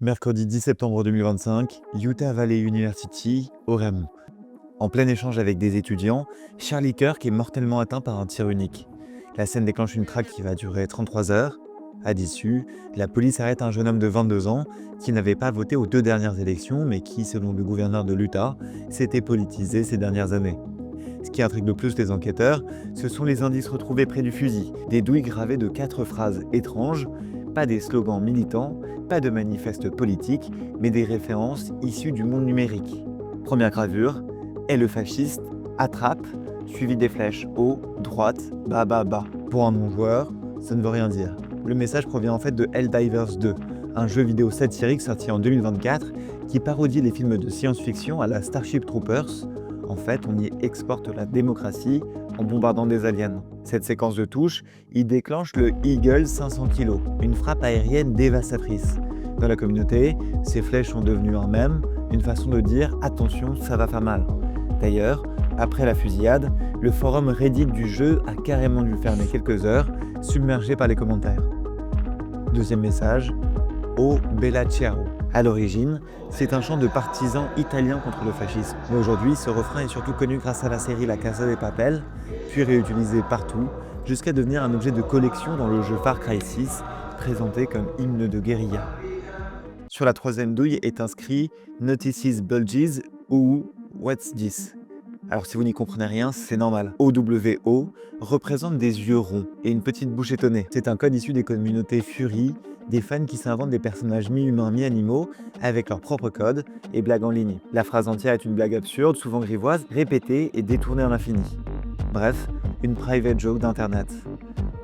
Mercredi 10 septembre 2025, Utah Valley University, Orem. En plein échange avec des étudiants, Charlie Kirk est mortellement atteint par un tir unique. La scène déclenche une traque qui va durer 33 heures. À l'issue, la police arrête un jeune homme de 22 ans qui n'avait pas voté aux 2 dernières élections, mais qui, selon le gouverneur de l'Utah, s'était politisé ces dernières années. Ce qui intrigue le plus les enquêteurs, ce sont les indices retrouvés près du fusil, des douilles gravées de 4 phrases étranges, pas des slogans militants, pas de manifestes politiques, mais des références issues du monde numérique. Première gravure, est le fasciste, attrape, suivi des flèches haut, droite, bas, bas, bas. Pour un non-joueur, ça ne veut rien dire. Le message provient en fait de Helldivers 2, un jeu vidéo satirique sorti en 2024 qui parodie les films de science-fiction à la Starship Troopers. En fait, on y exporte la démocratie en bombardant des aliens. Cette séquence de touches, il déclenche le Eagle 500 kg, une frappe aérienne dévastatrice. Dans la communauté, ces flèches sont devenues un mème, une façon de dire « attention, ça va faire mal ». D'ailleurs, après la fusillade, le forum Reddit du jeu a carrément dû fermer quelques heures, submergé par les commentaires. Deuxième message, O Bella Ciao. À l'origine, c'est un chant de partisans italiens contre le fascisme. Mais aujourd'hui, ce refrain est surtout connu grâce à la série La Casa de Papel, puis réutilisé partout, jusqu'à devenir un objet de collection dans le jeu Far Cry 6, présenté comme hymne de guérilla. Sur la troisième douille est inscrit Notices Bulges ou What's This? Alors si vous n'y comprenez rien, c'est normal. OWO représente des yeux ronds et une petite bouche étonnée. C'est un code issu des communautés Fury, des fans qui s'inventent des personnages mi-humains, mi-animaux, avec leur propre code et blagues en ligne. La phrase entière est une blague absurde, souvent grivoise, répétée et détournée à l'infini. Bref, une private joke d'internet.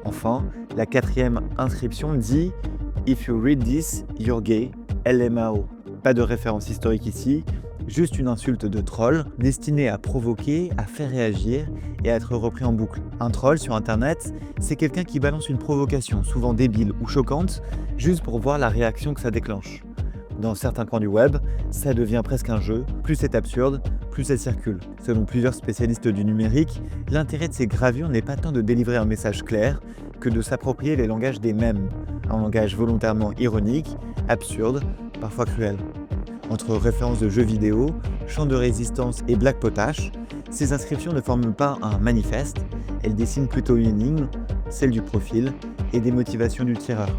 Enfin, la quatrième inscription dit « If you read this, you're gay, LMAO ». Pas de référence historique ici, juste une insulte de troll destinée à provoquer, à faire réagir et à être repris en boucle. Un troll sur internet, c'est quelqu'un qui balance une provocation, souvent débile ou choquante, juste pour voir la réaction que ça déclenche. Dans certains coins du web, ça devient presque un jeu, plus c'est absurde, plus ça circule. Selon plusieurs spécialistes du numérique, l'intérêt de ces gravures n'est pas tant de délivrer un message clair que de s'approprier les langages des mèmes, un langage volontairement ironique, absurde, parfois cruel. Entre références de jeux vidéo, chants de résistance et blagues potaches, ces inscriptions ne forment pas un manifeste, elles dessinent plutôt une énigme, celle du profil et des motivations du tireur.